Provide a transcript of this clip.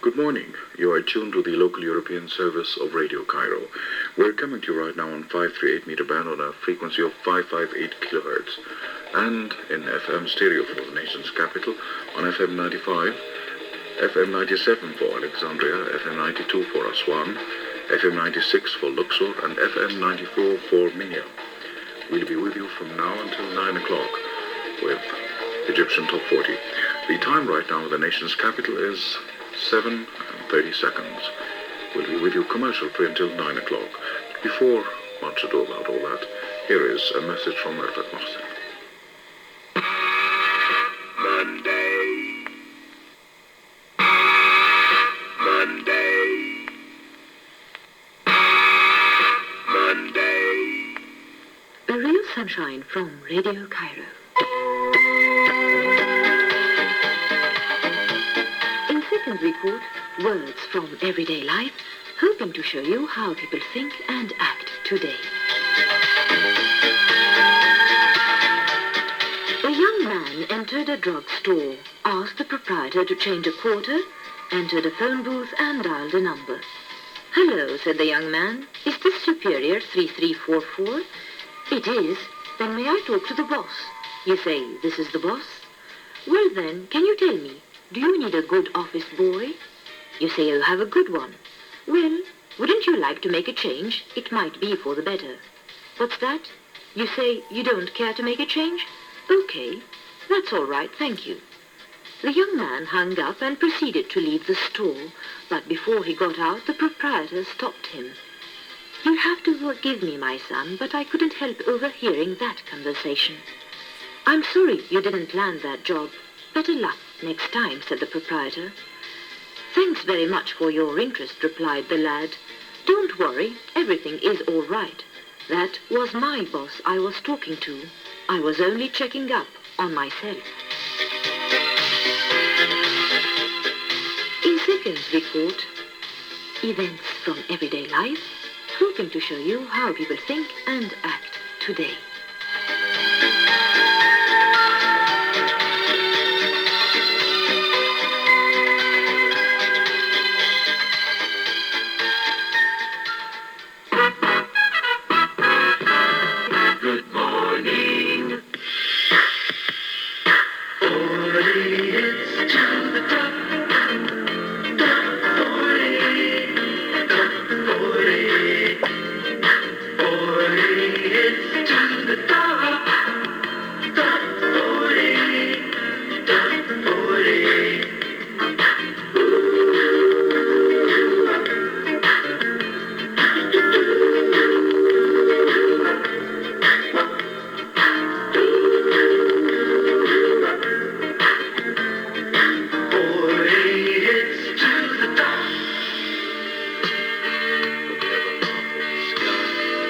Good morning. You are tuned to the local European service of Radio Cairo. We're coming to you right now on 538 meter band on a frequency of 558 kilohertz and in FM stereo for the nation's capital on FM 95, FM 97 for Alexandria, FM 92 for Aswan, FM 96 for Luxor and FM 94 for Minya. We'll be with you from now until 9 o'clock with Egyptian Top 40. The time right now in the nation's capital is 7:30. We'll be with you commercial-free until 9 o'clock. Before much ado about all that, here is a message from Merfat Mohsen. Monday. A real sunshine from Radio Cairo. In second report, words from everyday life, hoping to show you how people think and act today. A young man entered a drugstore, asked the proprietor to change a quarter, entered a phone booth and dialed a number. "Hello," said the young man. "Is this Superior 3344? "It is. Then may I talk to the boss?" You say, "This is the boss?" "Well then, can you tell me, do you need a good office boy?" You say you have a good one. "Well, wouldn't you like to make a change? It might be for the better." "What's that?" You say you don't care to make a change? "Okay, that's all right, thank you." The young man hung up and proceeded to leave the store, but before he got out, the proprietor stopped him. "You'll have to forgive me, my son, but I couldn't help overhearing that conversation." "I'm sorry you didn't land that job. Better luck next time," said the proprietor. "Thanks very much for your interest," replied the lad. "Don't worry, everything is all right. That was my boss I was talking to. I was only checking up on myself." In second report, events from everyday life, hoping to show you how people think and act today.